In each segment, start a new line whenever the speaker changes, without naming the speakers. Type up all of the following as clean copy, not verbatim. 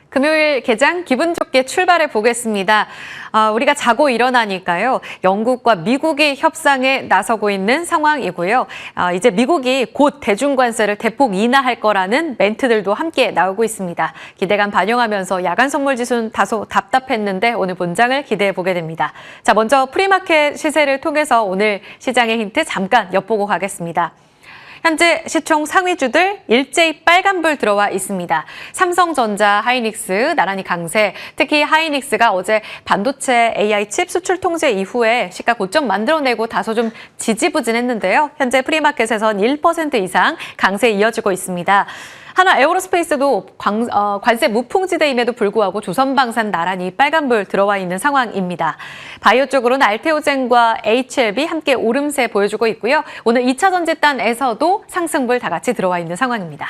금요일 개장 기분 좋게 출발해 보겠습니다. 우리가 자고 일어나니까요. 영국과 미국이 협상에 나서고 있는 상황이고요. 이제 미국이 곧 대중관세를 대폭 인하할 거라는 멘트들도 함께 나오고 있습니다. 기대감 반영하면서 야간 선물 지수는 다소 답답했는데 오늘 본장을 기대해 보게 됩니다. 자, 먼저 프리마켓 시세를 통해서 오늘 시장의 힌트 잠깐 엿보고 가겠습니다. 현재 시총 상위주들 일제히 빨간불 들어와 있습니다. 삼성전자, 하이닉스 나란히 강세. 특히 하이닉스가 어제 반도체 AI 칩 수출 통제 이후에 시가 고점 만들어내고 다소 좀 지지부진했는데요. 현재 프리마켓에선 1% 이상 강세 이어지고 있습니다. 하나 에어로스페이스도 관세 무풍지대임에도 불구하고 조선방산 나란히 빨간불 들어와 있는 상황입니다. 바이오 쪽으로는 알테오젠과 HLB 함께 오름세 보여주고 있고요. 오늘 2차 전지단에서도 상승불 다 같이 들어와 있는 상황입니다.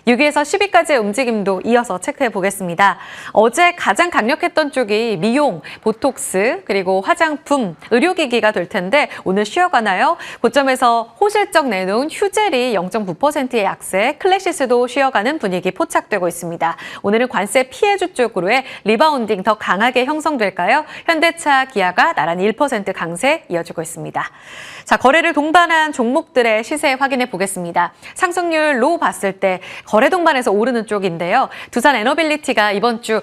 6위에서 10위까지의 움직임도 이어서 체크해 보겠습니다. 어제 가장 강력했던 쪽이 미용, 보톡스, 그리고 화장품, 의료기기가 될 텐데 오늘 쉬어가나요? 고점에서 호실적 내놓은 휴젤이 0.9%의 약세, 클래시스도 쉬어가는 분위기 포착되고 있습니다. 오늘은 관세 피해주 쪽으로의 리바운딩 더 강하게 형성될까요? 현대차, 기아가 나란히 1% 강세 이어지고 있습니다. 자, 거래를 동반한 종목들의 시세 확인해 보겠습니다. 상승률 로 봤을 때 거래 동반에서 오르는 쪽인데요. 두산 에너빌리티가 이번 주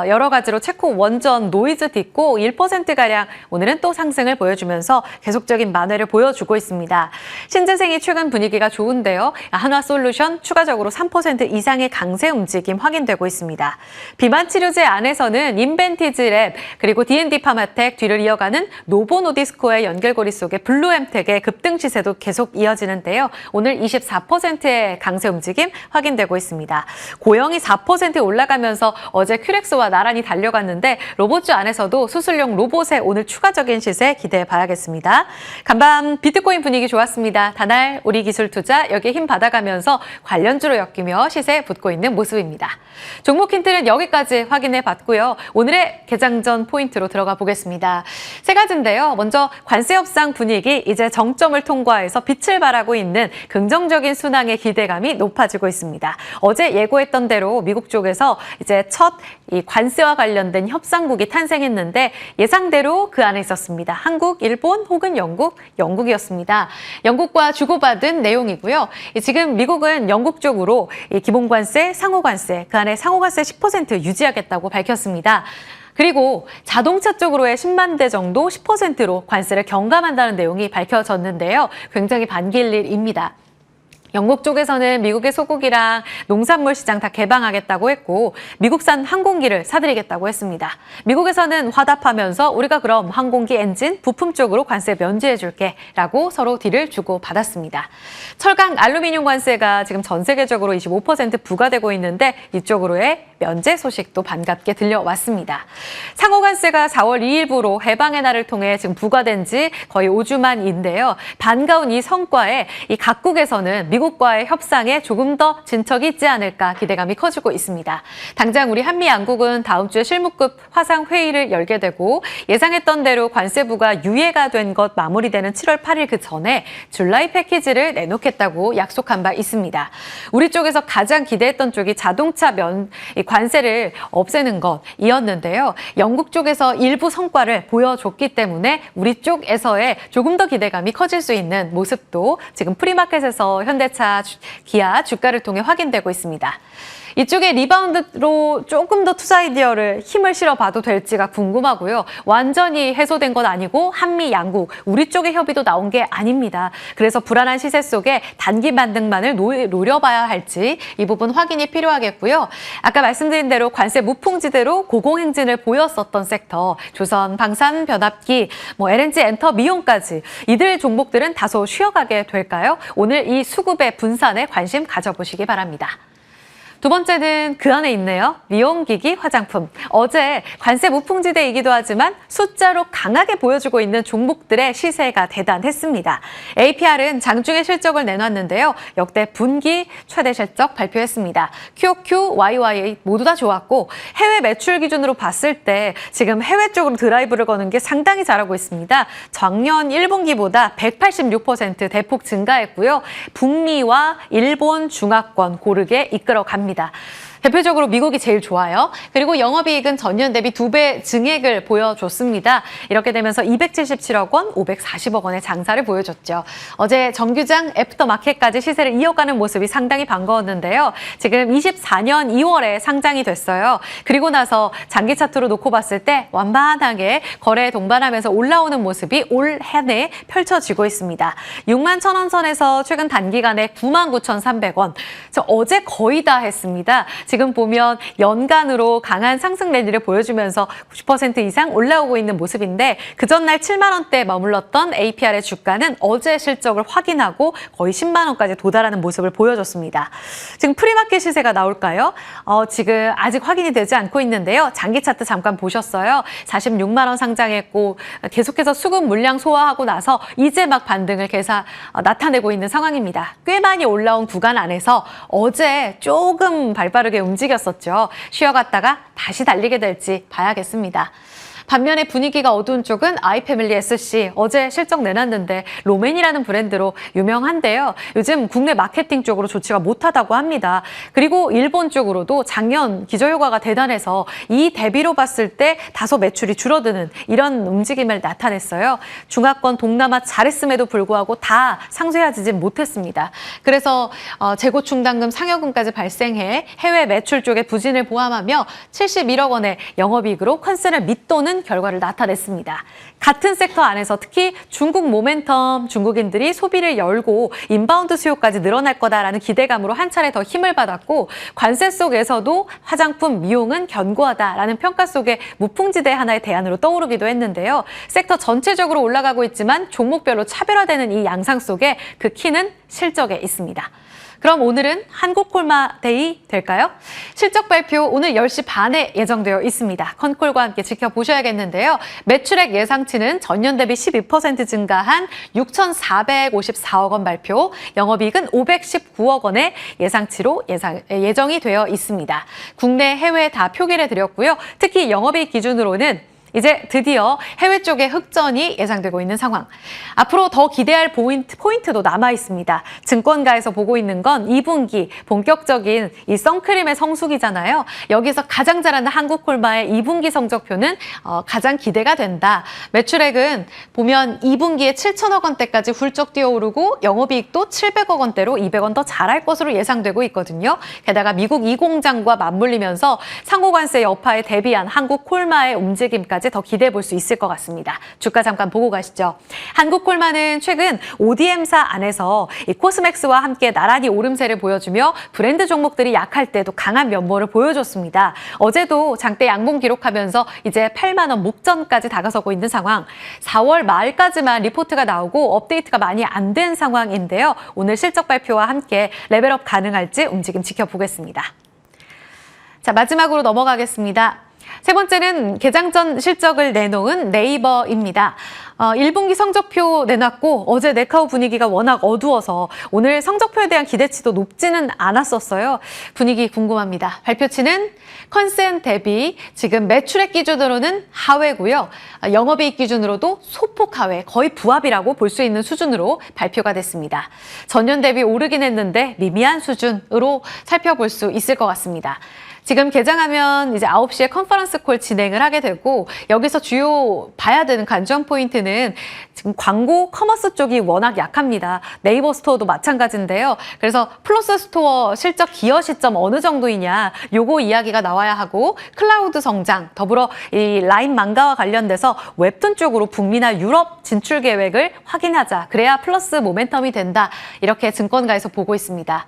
여러 가지로 체코 원전 노이즈 딛고 1%가량 오늘은 또 상승을 보여주면서 계속적인 만회를 보여주고 있습니다. 신재생이 최근 분위기가 좋은데요. 한화솔루션 추가적으로 3% 이상의 강세 움직임 확인되고 있습니다. 비만 치료제 안에서는 인벤티지랩 그리고 D&D 파마텍 뒤를 이어가는 노보노디스코의 연결고리 속에 블루엠텍의 급등 시세도 계속 이어지는데요. 오늘 24%의 강세 움직임 확인되고 있습니다. 고영이 4% 올라가면서 어제 큐렉스와 나란히 달려갔는데 로봇주 안에서도 수술용 로봇의 오늘 추가적인 시세 기대해 봐야겠습니다. 간밤 비트코인 분위기 좋았습니다. 다날 우리 기술 투자 여기에 힘 받아가면서 관련주로 엮이며 시세에 붙고 있는 모습입니다. 종목 힌트는 여기까지 확인해 봤고요. 오늘의 개장 전 포인트로 들어가 보겠습니다. 세 가지인데요. 먼저 관세 협상 분위기 이제 정점을 통과해서 빛을 발하고 있는 긍정적인 순항의 기대감이 높아지고 있습니다. 어제 예고했던 대로 미국 쪽에서 이제 첫 이 관세와 관련된 협상국이 탄생했는데 예상대로 그 안에 있었습니다. 한국, 일본 혹은 영국이었습니다. 영국과 주고받은 내용이고요. 지금 미국은 영국 쪽으로 기본관세, 상호관세, 그 안에 상호관세 10% 유지하겠다고 밝혔습니다. 그리고 자동차 쪽으로의 10만 대 정도 10%로 관세를 경감한다는 내용이 밝혀졌는데요. 굉장히 반길 일입니다. 영국 쪽에서는 미국의 소고기랑 농산물 시장 다 개방하겠다고 했고 미국산 항공기를 사드리겠다고 했습니다. 미국에서는 화답하면서 우리가 그럼 항공기 엔진 부품 쪽으로 관세 면제해줄게 라고 서로 딜을 주고 받았습니다. 철강 알루미늄 관세가 지금 전 세계적으로 25% 부과되고 있는데 이쪽으로의 면제 소식도 반갑게 들려왔습니다. 상호관세가 4월 2일부로 해방의 날을 통해 지금 부과된 지 거의 5주 만인데요. 반가운 이 성과에 이 각국에서는 미국과의 협상에 조금 더 진척이 있지 않을까 기대감이 커지고 있습니다. 당장 우리 한미 양국은 다음 주에 실무급 화상 회의를 열게 되고 예상했던 대로 관세부가 유예가 된 것 마무리되는 7월 8일 그 전에 줄라이 패키지를 내놓겠다고 약속한 바 있습니다. 우리 쪽에서 가장 기대했던 쪽이 자동차 관세를 없애는 것이었는데요. 영국 쪽에서 일부 성과를 보여줬기 때문에 우리 쪽에서의 조금 더 기대감이 커질 수 있는 모습도 지금 프리마켓에서 현대차, 기아 주가를 통해 확인되고 있습니다. 이쪽에 리바운드로 조금 더 투자 아이디어를 힘을 실어봐도 될지가 궁금하고요. 완전히 해소된 건 아니고 한미 양국, 우리 쪽의 협의도 나온 게 아닙니다. 그래서 불안한 시세 속에 단기 반등만을 노려봐야 할지 이 부분 확인이 필요하겠고요. 아까 말씀드린 대로 관세 무풍지대로 고공행진을 보였었던 섹터, 조선, 방산, 변압기, LNG, 엔터, 미용까지 이들 종목들은 다소 쉬어가게 될까요? 오늘 이 수급의 분산에 관심 가져보시기 바랍니다. 두 번째는 그 안에 있네요. 미용기기 화장품. 어제 관세 무풍지대이기도 하지만 숫자로 강하게 보여주고 있는 종목들의 시세가 대단했습니다. APR은 장중에 실적을 내놨는데요. 역대 분기 최대 실적 발표했습니다. QOQ, YY 모두 다 좋았고 해외 매출 기준으로 봤을 때 지금 해외 쪽으로 드라이브를 거는 게 상당히 잘하고 있습니다. 작년 1분기보다 186% 대폭 증가했고요. 북미와 일본 중화권 고르게 이끌어갑니다. 대표적으로 미국이 제일 좋아요. 그리고 영업이익은 전년 대비 2배 증액을 보여줬습니다. 이렇게 되면서 277억 원, 540억 원의 장사를 보여줬죠. 어제 정규장 애프터마켓까지 시세를 이어가는 모습이 상당히 반가웠는데요. 지금 24년 2월에 상장이 됐어요. 그리고 나서 장기 차트로 놓고 봤을 때 완만하게 거래에 동반하면서 올라오는 모습이 올 한해 펼쳐지고 있습니다. 6만 1,000원 선에서 최근 단기간에 99,300원. 어제 거의 다 했습니다. 지금 보면 연간으로 강한 상승 랠리를 보여주면서 90% 이상 올라오고 있는 모습인데 그 전날 7만 원대에 머물렀던 APR의 주가는 어제 실적을 확인하고 거의 10만 원까지 도달하는 모습을 보여줬습니다. 지금 프리마켓 시세가 나올까요? 지금 아직 확인이 되지 않고 있는데요. 장기 차트 잠깐 보셨어요. 46만 원 상장했고 계속해서 수급 물량 소화하고 나서 이제 막 반등을 나타내고 있는 상황입니다. 꽤 많이 올라온 구간 안에서 어제 조금 발빠르게 움직였었죠. 쉬어갔다가 다시 달리게 될지 봐야겠습니다. 반면에 분위기가 어두운 쪽은 아이패밀리 SC 어제 실적 내놨는데 로맨이라는 브랜드로 유명한데요. 요즘 국내 마케팅 쪽으로 좋지가 못하다고 합니다. 그리고 일본 쪽으로도 작년 기저효과가 대단해서 이 대비로 봤을 때 다소 매출이 줄어드는 이런 움직임을 나타냈어요. 중화권 동남아 잘했음에도 불구하고 다 상쇄하지 못했습니다. 그래서 재고 충당금 상여금까지 발생해 해외 매출 쪽의 부진을 포함하며 71억 원의 영업이익으로 컨센을 밑도는 결과를 나타냈습니다. 같은 섹터 안에서 특히 중국 모멘텀, 중국인들이 소비를 열고 인바운드 수요까지 늘어날 거다라는 기대감으로 한 차례 더 힘을 받았고 관세 속에서도 화장품, 미용은 견고하다라는 평가 속에 무풍지대 하나의 대안으로 떠오르기도 했는데요. 섹터 전체적으로 올라가고 있지만 종목별로 차별화되는 이 양상 속에 그 키는 실적에 있습니다. 그럼 오늘은 한국콜마데이 될까요? 실적 발표 오늘 10시 반에 예정되어 있습니다. 컨콜과 함께 지켜보셔야겠는데요. 매출액 예상치는 전년 대비 12% 증가한 6,454억 원 발표, 영업이익은 519억 원의 예상치로 예정이 되어 있습니다. 국내, 해외 다 표기를 드렸고요. 특히 영업이익 기준으로는 이제 드디어 해외 쪽에 흑전이 예상되고 있는 상황. 앞으로 더 기대할 포인트도 남아 있습니다. 증권가에서 보고 있는 건 2분기 본격적인 이 선크림의 성수기잖아요. 여기서 가장 잘하는 한국콜마의 2분기 성적표는 가장 기대가 된다. 매출액은 보면 2분기에 7천억 원대까지 훌쩍 뛰어오르고 영업이익도 700억 원대로 200원 더 잘할 것으로 예상되고 있거든요. 게다가 미국 이공장과 맞물리면서 상호관세 여파에 대비한 한국콜마의 움직임까지 더 기대해 볼 수 있을 것 같습니다. 주가 잠깐 보고 가시죠. 한국콜마는 최근 ODM사 안에서 이 코스맥스와 함께 나란히 오름세를 보여주며 브랜드 종목들이 약할 때도 강한 면모를 보여줬습니다. 어제도 장대 양봉 기록하면서 이제 8만 원 목전까지 다가서고 있는 상황. 4월 말까지만 리포트가 나오고 업데이트가 많이 안 된 상황인데요. 오늘 실적 발표와 함께 레벨업 가능할지 움직임 지켜보겠습니다. 자, 마지막으로 넘어가겠습니다. 세 번째는 개장 전 실적을 내놓은 네이버입니다. 1분기 성적표 내놨고 어제 네카우 분위기가 워낙 어두워서 오늘 성적표에 대한 기대치도 높지는 않았었어요. 분위기 궁금합니다. 발표치는 컨센 대비 지금 매출액 기준으로는 하회고요. 영업이익 기준으로도 소폭 하회, 거의 부합이라고 볼 수 있는 수준으로 발표가 됐습니다. 전년 대비 오르긴 했는데 미미한 수준으로 살펴볼 수 있을 것 같습니다. 지금 개장하면 이제 9시에 컨퍼런스 콜 진행을 하게 되고 여기서 주요 봐야 되는 관전 포인트는 지금 광고 커머스 쪽이 워낙 약합니다. 네이버 스토어도 마찬가지인데요. 그래서 플러스 스토어 실적 기여 시점 어느 정도이냐 요거 이야기가 나와야 하고 클라우드 성장 더불어 이 라인 망가와 관련돼서 웹툰 쪽으로 북미나 유럽 진출 계획을 확인하자. 그래야 플러스 모멘텀이 된다. 이렇게 증권가에서 보고 있습니다.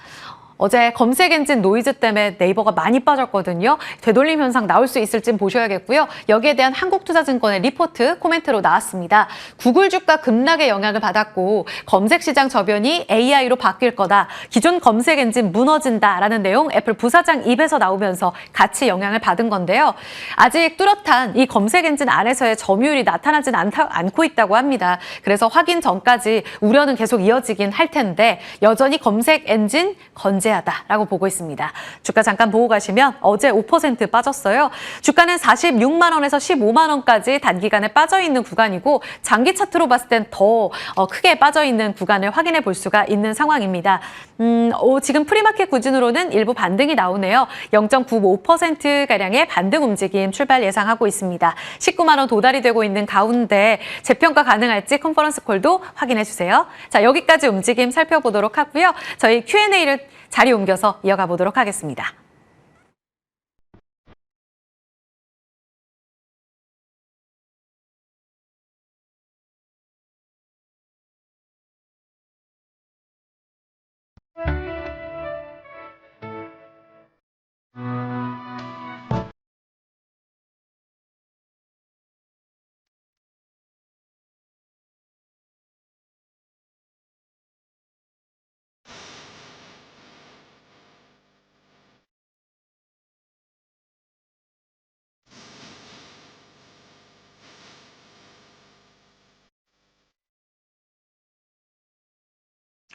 어제 검색 엔진 노이즈 때문에 네이버가 많이 빠졌거든요. 되돌림 현상 나올 수 있을지 보셔야겠고요. 여기에 대한 한국투자증권의 리포트 코멘트로 나왔습니다. 구글 주가 급락의 영향을 받았고 검색 시장 저변이 AI로 바뀔 거다. 기존 검색 엔진 무너진다라는 내용 애플 부사장 입에서 나오면서 같이 영향을 받은 건데요. 아직 뚜렷한 이 검색 엔진 안에서의 점유율이 나타나진 않고 있다고 합니다. 그래서 확인 전까지 우려는 계속 이어지긴 할 텐데 여전히 검색 엔진 건재 지지하다라고 보고 있습니다. 주가 잠깐 보고 가시면 어제 5% 빠졌어요. 주가는 46만 원에서 15만 원까지 단기간에 빠져 있는 구간이고 장기 차트로 봤을 땐 더 크게 빠져 있는 구간을 확인해 볼 수가 있는 상황입니다. 지금 프리마켓 기준으로는 일부 반등이 나오네요. 0.95%가량의 반등 움직임 출발 예상하고 있습니다. 19만 원 도달이 되고 있는 가운데 재평가 가능할지 컨퍼런스 콜도 확인해 주세요. 자, 여기까지 움직임 살펴보도록 하고요. 저희 Q&A를 자리 옮겨서 이어가 보도록 하겠습니다.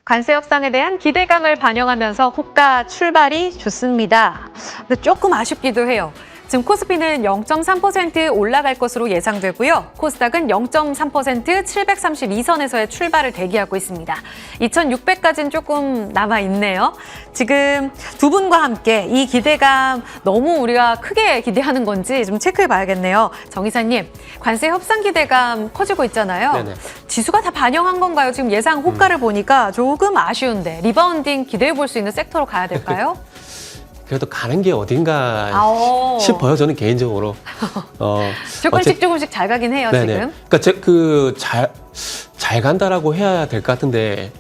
관세 협상에 대한 기대감을 반영하면서 호가 출발이 좋습니다. 근데 조금 아쉽기도 해요. 지금 코스피는 0.3% 올라갈 것으로 예상되고요. 코스닥은 0.3% 732선에서의 출발을 대기하고 있습니다. 2600까지는 조금 남아있네요. 지금 두 분과 함께 이 기대감 너무 우리가 크게 기대하는 건지 좀 체크해 봐야겠네요. 정 이사님, 관세 협상 기대감 커지고 있잖아요.
네네.
지수가 다 반영한 건가요? 지금 예상 호가를 보니까 조금 아쉬운데 리바운딩 기대해 볼 수 있는 섹터로 가야 될까요?
그래도 가는 게 어딘가
아오.
싶어요. 저는 개인적으로.
조금씩 잘 가긴 해요,
네네.
지금.
그러니까 잘 간다라고 해야 될 것 같은데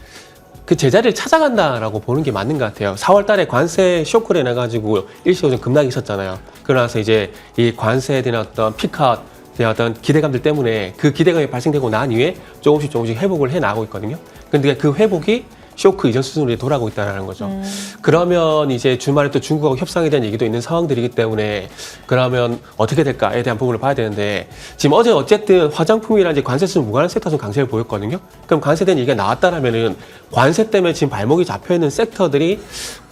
그 제자리를 찾아간다라고 보는 게 맞는 것 같아요. 4월 달에 관세 쇼크를 내가지고 일시적으로 급락이 있었잖아요. 그러나서 이제 이 관세에 대한 어떤 피크아웃, 어떤 기대감들 때문에 그 기대감이 발생되고 난 이후에 조금씩 회복을 해 나가고 있거든요. 근데 그 회복이 쇼크 이전 수준으로 돌아가고 있다는 거죠. 그러면 이제 주말에 또 중국하고 협상에 대한 얘기도 있는 상황들이기 때문에 그러면 어떻게 될까에 대한 부분을 봐야 되는데 지금 어제 어쨌든 화장품이랑 이제 관세 수준 무관한 섹터 좀 강세를 보였거든요. 그럼 관세에 대한 얘기가 나왔다라면은 관세 때문에 지금 발목이 잡혀 있는 섹터들이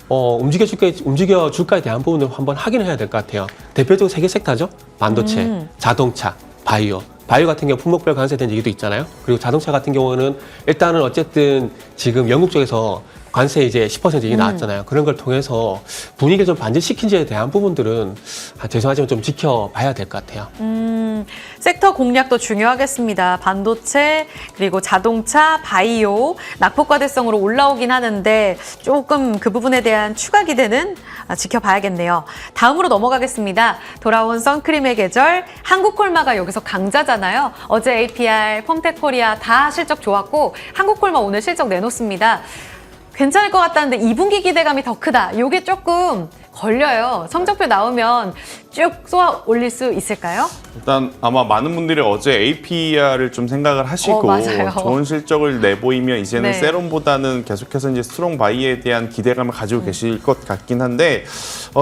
움직여줄까에 대한 부분을 한번 확인을 해야 될 것 같아요. 대표적으로 세 개 섹터죠. 반도체, 자동차, 바이오. 바이오 같은 경우 품목별 관세된 얘기도 있잖아요. 그리고 자동차 같은 경우는 일단은 어쨌든 지금 영국 쪽에서 관세 이제 10% 얘기 나왔잖아요. 그런 걸 통해서 분위기를 좀 반전시킨지에 대한 부분들은 죄송하지만 좀 지켜봐야 될 것 같아요.
섹터 공략도 중요하겠습니다. 반도체, 그리고 자동차, 바이오, 낙폭과대성으로 올라오긴 하는데 조금 그 부분에 대한 추가 기대는 지켜봐야겠네요. 다음으로 넘어가겠습니다. 돌아온 선크림의 계절, 한국콜마가 여기서 강자잖아요. 어제 APR, 펌텍코리아 다 실적 좋았고 한국콜마 오늘 실적 내놓습니다. 괜찮을 것 같다는데 2분기 기대감이 더 크다. 이게 조금 걸려요. 성적표 나오면 쭉 쏘아 올릴 수 있을까요?
일단 아마 많은 분들이 어제 APR을 좀 생각을 하시고
맞아요.
좋은 실적을 내보이면 이제는
네.
세럼보다는 계속해서 이제 스트롱 바이에 대한 기대감을 가지고 계실 것 같긴 한데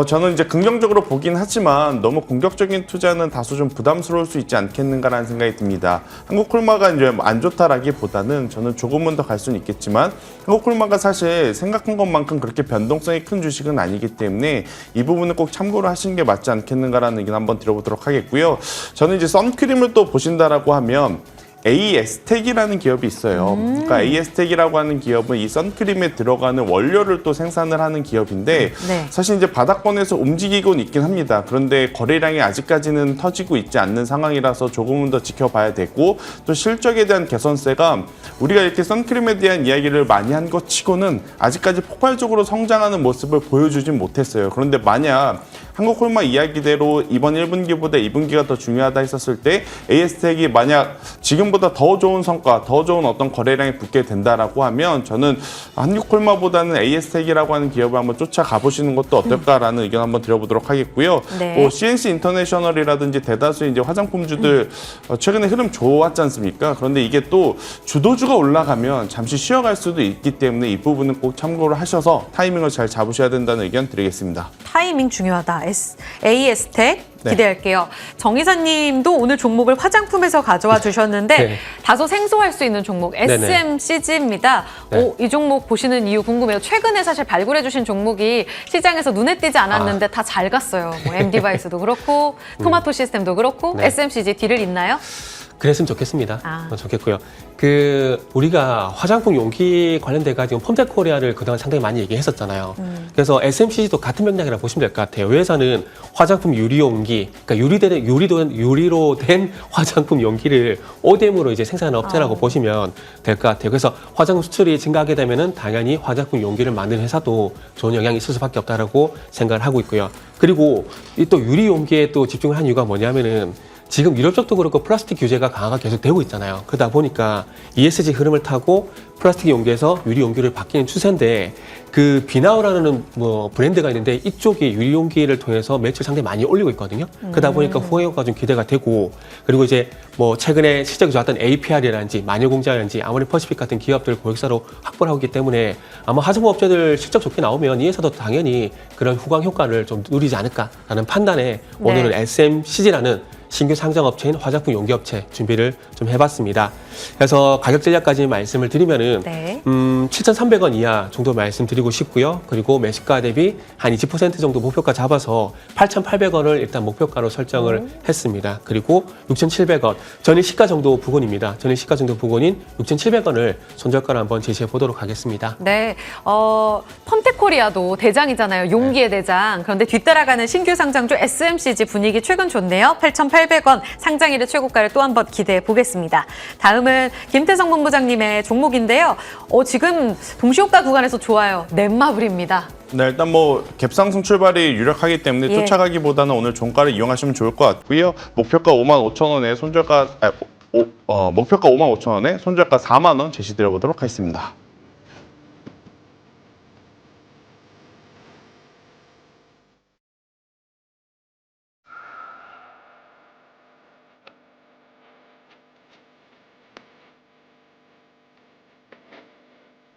저는 이제 긍정적으로 보긴 하지만 너무 공격적인 투자는 다소 좀 부담스러울 수 있지 않겠는가라는 생각이 듭니다. 한국콜마가 이제 안 좋다라기보다는 저는 조금은 더 갈 수는 있겠지만 한국콜마가 사실 생각한 것만큼 그렇게 변동성이 큰 주식은 아니기 때문에 이 부분은 꼭 참고를 하시는 게 맞지 않겠는가라는 의견 한번 드려보도록 하겠고요. 저는 이제 선크림을 또 보신다라고 하면 AS텍이라는 기업이 있어요. 그러니까 AS텍이라고 하는 기업은 이 선크림에 들어가는 원료를 또 생산을 하는 기업인데
네.
사실 이제 바닥권에서 움직이곤 있긴 합니다. 그런데 거래량이 아직까지는 터지고 있지 않는 상황이라서 조금은 더 지켜봐야 되고 또 실적에 대한 개선세가 우리가 이렇게 선크림에 대한 이야기를 많이 한 것 치고는 아직까지 폭발적으로 성장하는 모습을 보여주진 못했어요. 그런데 만약 한국콜마 이야기대로 이번 1분기보다 2분기가 더 중요하다 했었을 때 AS텍이 만약 지금보다 더 좋은 성과, 더 좋은 어떤 거래량이 붙게 된다라고 하면 저는 한국콜마보다는 AS텍이라고 하는 기업을 한번 쫓아가 보시는 것도 어떨까라는 의견 한번 드려보도록 하겠고요.
네.
CNC 인터내셔널이라든지 대다수 이제 화장품주들 최근에 흐름 좋았지 않습니까? 그런데 이게 또 주도주가 올라가면 잠시 쉬어갈 수도 있기 때문에 이 부분은 꼭 참고를 하셔서 타이밍을 잘 잡으셔야 된다는 의견 드리겠습니다.
타이밍 중요하다. AS텍,
네.
기대할게요. 정 이사님도 오늘 종목을 화장품에서 가져와 주셨는데
네.
다소 생소할 수 있는 종목
네네.
SMCG입니다.
네.
이 종목 보시는 이유 궁금해요. 최근에 사실 발굴해 주신 종목이 시장에서 눈에 띄지 않았는데 다 잘 갔어요. 뭐 M디바이스도 그렇고 토마토 시스템도 그렇고
네.
SMCG 뒤를 잇나요?
그랬으면 좋겠습니다.
아.
좋겠고요. 우리가 화장품 용기 관련돼 가지고 폼텍코리아를 그동안 상당히 많이 얘기했었잖아요. 그래서 SMCG도 같은 맥락이라 보시면 될 것 같아요. 회사는 화장품 유리 용기, 그러니까 유리로 된 화장품 용기를 ODM으로 이제 생산하는 업체라고 보시면 될 것 같아요. 그래서 화장품 수출이 증가하게 되면은 당연히 화장품 용기를 만드는 회사도 좋은 영향이 있을 수밖에 없다라고 생각을 하고 있고요. 그리고 이 또 유리 용기에 또 집중을 한 이유가 뭐냐면은 지금 유럽 쪽도 그렇고 플라스틱 규제가 강화가 계속 되고 있잖아요. 그러다 보니까 ESG 흐름을 타고 플라스틱 용기에서 유리 용기를 바뀌는 추세인데 그 비나우라는 브랜드가 있는데 이쪽이 유리 용기를 통해서 매출 상당히 많이 올리고 있거든요. 그러다 보니까 후행효과가 좀 기대가 되고 그리고 이제 최근에 실적이 좋았던 APR이라든지 마녀공장이라든지 아모레퍼시픽 같은 기업들 고객사로 확보를 하고 있기 때문에 아마 화장품 업체들 실적 좋게 나오면 이 회사도 당연히 그런 후광 효과를 좀 누리지 않을까라는 판단에 오늘은 SMCG라는 신규 상장업체인 화장품 용기업체 준비를 좀 해봤습니다. 그래서 가격 전략까지 말씀을 드리면은 7,300원 이하 정도 말씀드리고 싶고요. 그리고 매수가 대비 한 20% 정도 목표가 잡아서 8,800원을 일단 목표가로 설정을 했습니다. 그리고 6,700원 전일 시가 정도 부근입니다. 전일 시가 정도 부근인 6,700원을 손절가로 한번 제시해 보도록 하겠습니다.
네, 펌텍코리아도 대장이잖아요. 용기의 대장. 그런데 뒤따라가는 신규 상장주 SMCG 분위기 최근 좋네요. 8,800원 상장일의 최고가를 또 한 번 기대해 보겠습니다. 다음은 김태성 본부장님의 종목인데요. 지금 동시호가 구간에서 좋아요. 넷마블입니다.
네, 일단 갭상승 출발이 유력하기 때문에
예.
쫓아가기보다는 오늘 종가를 이용하시면 좋을 것 같고요. 목표가 55,000원에 목표가 55,000원에 손절가 4만 원 제시드려 보도록 하겠습니다.